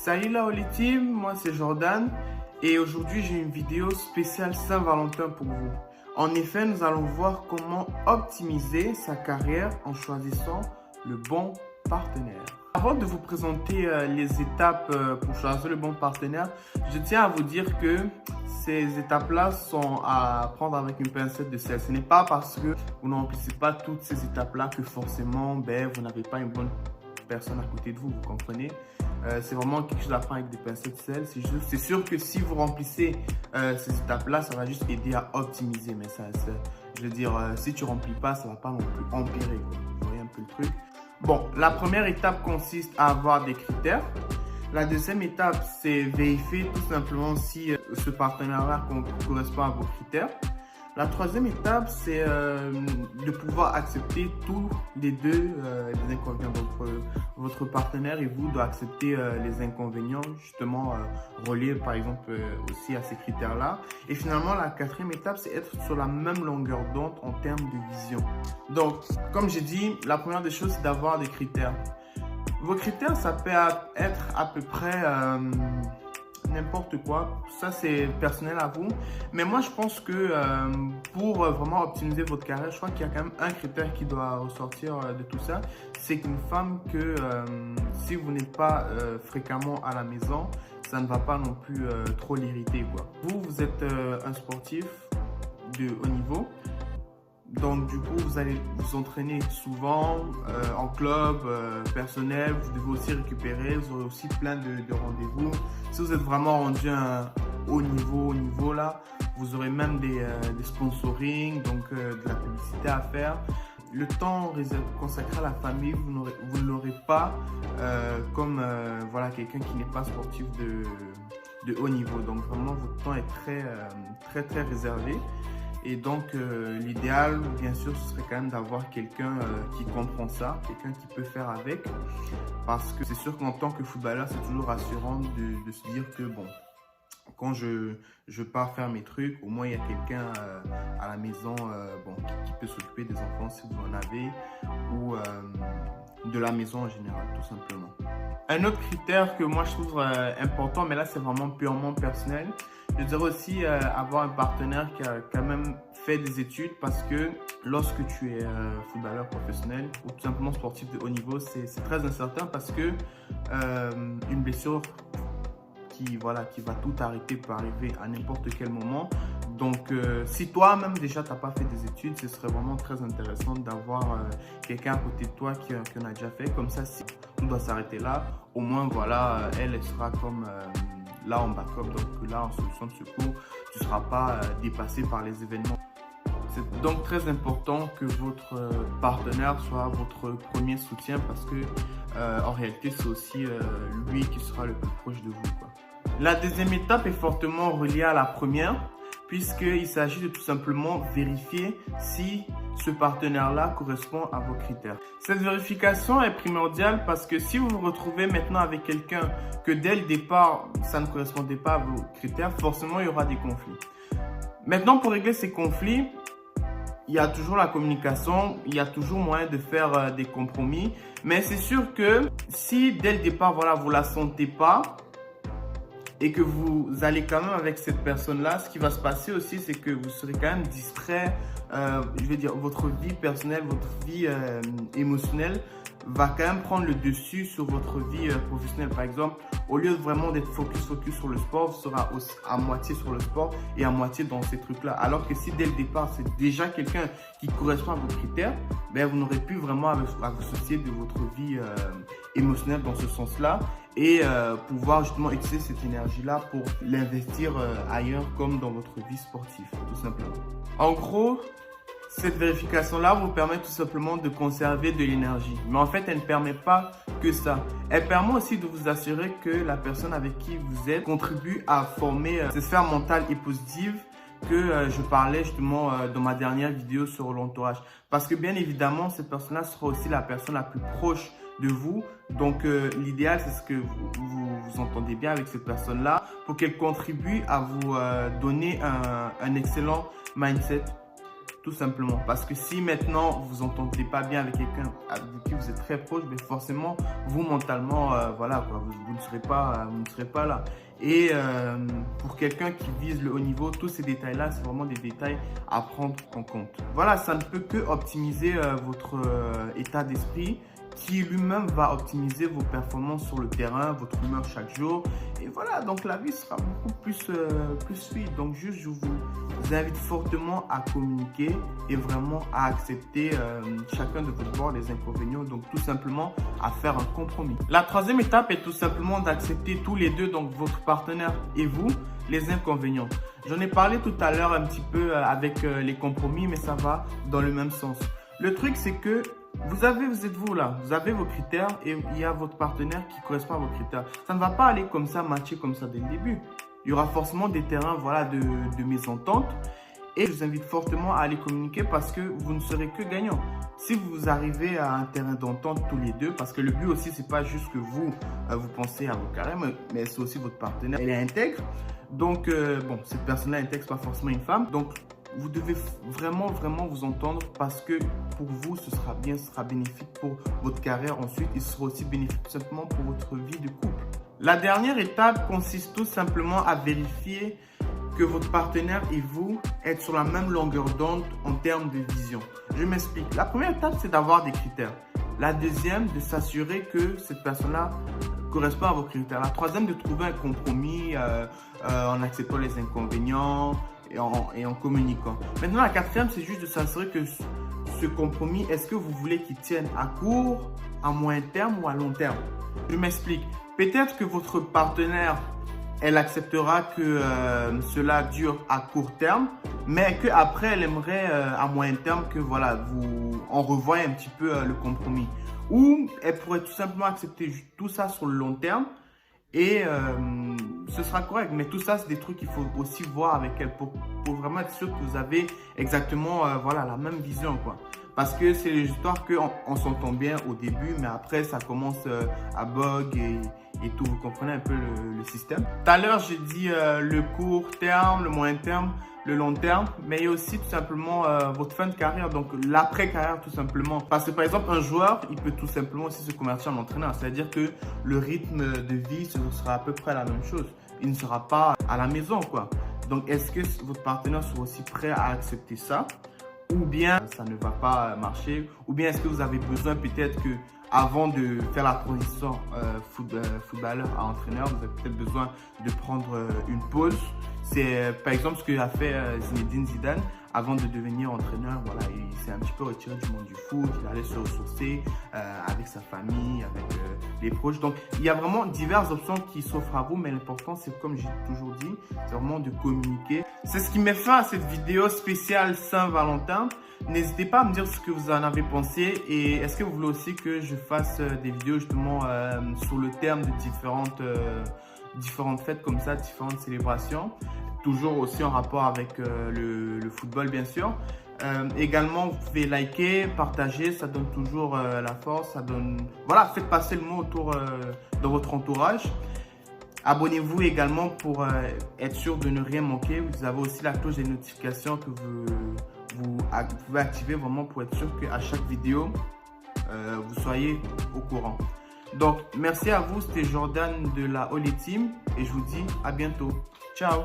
Salut la Holy Team, moi c'est Jordan et aujourd'hui j'ai une vidéo spéciale Saint-Valentin pour vous. En effet, nous allons voir comment optimiser sa carrière en choisissant le bon partenaire. Avant de vous présenter les étapes pour choisir le bon partenaire, je tiens à vous dire que ces étapes-là sont à prendre avec une pincette de sel. Ce n'est pas parce que vous n'emplissez pas toutes ces étapes-là que forcément vous n'avez pas une bonne personne à côté de vous, vous comprenez? C'est vraiment quelque chose à prendre avec des pincettes de sel. C'est sûr que si vous remplissez ces étapes-là, ça va juste aider à optimiser. Mais je veux dire, si tu ne remplis pas, ça ne va pas non plus empirer. Vous voyez un peu le truc? Bon, la première étape consiste à avoir des critères. La deuxième étape, c'est vérifier tout simplement si ce partenariat correspond à vos critères. La troisième étape, c'est de pouvoir accepter tous les deux les inconvénients. Donc, votre partenaire et vous doivent accepter les inconvénients, justement reliés par exemple aussi à ces critères-là. Et finalement, la quatrième étape, c'est être sur la même longueur d'onde en termes de vision. Donc, comme j'ai dit, la première des choses, c'est d'avoir des critères. Vos critères, ça peut être à peu près n'importe quoi, ça c'est personnel à vous, mais moi je pense que pour vraiment optimiser votre carrière, je crois qu'il y a quand même un critère qui doit ressortir de tout ça, c'est qu'une femme que si vous n'êtes pas fréquemment à la maison, ça ne va pas non plus trop l'irriter quoi. Vous êtes un sportif de haut niveau. Donc du coup, vous allez vous entraîner souvent en club, personnel, vous devez aussi récupérer, vous aurez aussi plein de rendez-vous. Si vous êtes vraiment rendu à un haut niveau là, vous aurez même des sponsoring, donc de la publicité à faire. Le temps consacré à la famille, vous ne l'aurez pas comme voilà, quelqu'un qui n'est pas sportif de haut niveau. Donc vraiment, votre temps est très réservé. Et donc, l'idéal, bien sûr, ce serait quand même d'avoir quelqu'un qui comprend ça, quelqu'un qui peut faire avec. Parce que c'est sûr qu'en tant que footballeur, c'est toujours rassurant de se dire que, bon, quand je pars faire mes trucs, au moins il y a quelqu'un à la maison qui peut s'occuper des enfants si vous en avez, ou de la maison en général, tout simplement. Un autre critère que moi je trouve important, mais là c'est vraiment purement personnel, je dirais aussi avoir un partenaire qui a quand même fait des études, parce que lorsque tu es footballeur professionnel ou tout simplement sportif de haut niveau, c'est très incertain parce que une blessure qui va tout arrêter peut arriver à n'importe quel moment. Donc, si toi-même déjà tu n'as pas fait des études, ce serait vraiment très intéressant d'avoir quelqu'un à côté de toi qui en a déjà fait. Comme ça, si tout doit s'arrêter là, au moins voilà, elle sera comme là en backup. Donc là, en solution de secours, tu ne seras pas dépassé par les événements. C'est donc très important que votre partenaire soit votre premier soutien, parce que en réalité, c'est aussi lui qui sera le plus proche de vous, quoi. La deuxième étape est fortement reliée à la première, puisqu'il s'agit de tout simplement vérifier si ce partenaire-là correspond à vos critères. Cette vérification est primordiale parce que si vous vous retrouvez maintenant avec quelqu'un que dès le départ, ça ne correspondait pas à vos critères, forcément il y aura des conflits. Maintenant, pour régler ces conflits, il y a toujours la communication, il y a toujours moyen de faire des compromis. Mais c'est sûr que si dès le départ, voilà, vous ne la sentez pas et que vous allez quand même avec cette personne-là, ce qui va se passer aussi, c'est que vous serez quand même distrait. Je veux dire, votre vie personnelle, votre vie émotionnelle va quand même prendre le dessus sur votre vie professionnelle. Par exemple, au lieu de vraiment d'être focus sur le sport, vous serez à moitié sur le sport et à moitié dans ces trucs-là. Alors que si dès le départ, c'est déjà quelqu'un qui correspond à vos critères, vous n'aurez plus vraiment à vous soucier de votre vie émotionnelle dans ce sens-là, et pouvoir justement utiliser cette énergie-là pour l'investir ailleurs, comme dans votre vie sportive, tout simplement. En gros, cette vérification-là vous permet tout simplement de conserver de l'énergie. Mais en fait, elle ne permet pas que ça. Elle permet aussi de vous assurer que la personne avec qui vous êtes contribue à former cette sphère mentale et positive que je parlais justement dans ma dernière vidéo sur l'entourage. Parce que bien évidemment, cette personne-là sera aussi la personne la plus proche de vous. Donc l'idéal, c'est ce que vous entendez bien avec cette personne-là, pour qu'elle contribue à vous donner un excellent mindset Tout simplement. Parce que si maintenant vous entendez pas bien avec quelqu'un avec qui vous êtes très proche, mais forcément, vous mentalement, voilà, quoi, vous ne serez pas là. Et pour quelqu'un qui vise le haut niveau, tous ces détails-là, c'est vraiment des détails à prendre en compte. Voilà, ça ne peut que optimiser votre état d'esprit, qui lui-même va optimiser vos performances sur le terrain, votre humeur chaque jour. Et voilà, donc la vie sera beaucoup plus fluide. Donc juste, je vous invite fortement à communiquer et vraiment à accepter chacun de vos bords, les inconvénients. Donc tout simplement à faire un compromis. La troisième étape est tout simplement d'accepter tous les deux, donc votre partenaire et vous, les inconvénients. J'en ai parlé tout à l'heure un petit peu avec les compromis, mais ça va dans le même sens. Le truc, c'est que vous êtes vous là, vous avez vos critères et il y a votre partenaire qui correspond à vos critères. Ça ne va pas aller comme ça, matcher comme ça dès le début. Il y aura forcément des terrains voilà, de mésentente et je vous invite fortement à aller communiquer parce que vous ne serez que gagnant. Si vous arrivez à un terrain d'entente tous les deux, parce que le but aussi, c'est pas juste que vous pensez à vos carrières, mais c'est aussi votre partenaire. Elle est intègre. Donc, bon, cette personne-là intègre pas forcément une femme. Donc, vous devez vraiment vous entendre parce que pour vous, ce sera bénéfique pour votre carrière. Ensuite, il sera aussi bénéfique tout simplement pour votre vie de couple. La dernière étape consiste tout simplement à vérifier que votre partenaire et vous êtes sur la même longueur d'onde en termes de vision. Je m'explique. La première étape, c'est d'avoir des critères. La deuxième, de s'assurer que cette personne-là correspond à vos critères. La troisième, de trouver un compromis en acceptant les inconvénients et en communiquant. Maintenant, la quatrième, c'est juste de s'assurer que ce compromis, est-ce que vous voulez qu'il tienne à court, à moyen terme ou à long terme? Je m'explique. Peut-être que votre partenaire, elle acceptera que cela dure à court terme, mais qu'après, elle aimerait à moyen terme que voilà, on revoie un petit peu le compromis. Ou elle pourrait tout simplement accepter tout ça sur le long terme et ce sera correct. Mais tout ça, c'est des trucs qu'il faut aussi voir avec elle pour vraiment être sûr que vous avez exactement voilà, la même vision, quoi. Parce que c'est l'histoire qu'on s'entend bien au début, mais après, ça commence à bug et tout. Vous comprenez un peu le système. Tout à l'heure, j'ai dit le court terme, le moyen terme, le long terme, mais il y a aussi tout simplement votre fin de carrière, donc l'après-carrière tout simplement. Parce que par exemple, un joueur, il peut tout simplement aussi se convertir en entraîneur. C'est-à-dire que le rythme de vie, ce sera à peu près la même chose. Il ne sera pas à la maison, quoi. Donc, est-ce que votre partenaire sera aussi prêt à accepter ça? Ou bien ça ne va pas marcher, ou bien est-ce que vous avez besoin peut-être que avant de faire la transition footballeur à entraîneur, vous avez peut-être besoin de prendre une pause. C'est par exemple ce que a fait Zinedine Zidane avant de devenir entraîneur. Voilà, il s'est un petit peu retiré du monde du foot, il allait se ressourcer avec sa famille, avec les proches. Donc il y a vraiment diverses options qui s'offrent à vous, mais l'important c'est, comme j'ai toujours dit, c'est vraiment de communiquer. C'est ce qui met fin à cette vidéo spéciale Saint-Valentin. N'hésitez pas à me dire ce que vous en avez pensé et est-ce que vous voulez aussi que je fasse des vidéos justement sur le terme de différentes fêtes comme ça, différentes célébrations, toujours aussi en rapport avec le football bien sûr. Également, vous pouvez liker, partager, ça donne toujours la force, ça donne... Voilà, faites passer le mot autour dans votre entourage. Abonnez-vous également pour être sûr de ne rien manquer. Vous avez aussi la cloche des notifications que vous pouvez activer vraiment pour être sûr qu'à chaque vidéo, vous soyez au courant. Donc, merci à vous. C'était Jordan de la Holy Team et je vous dis à bientôt. Ciao!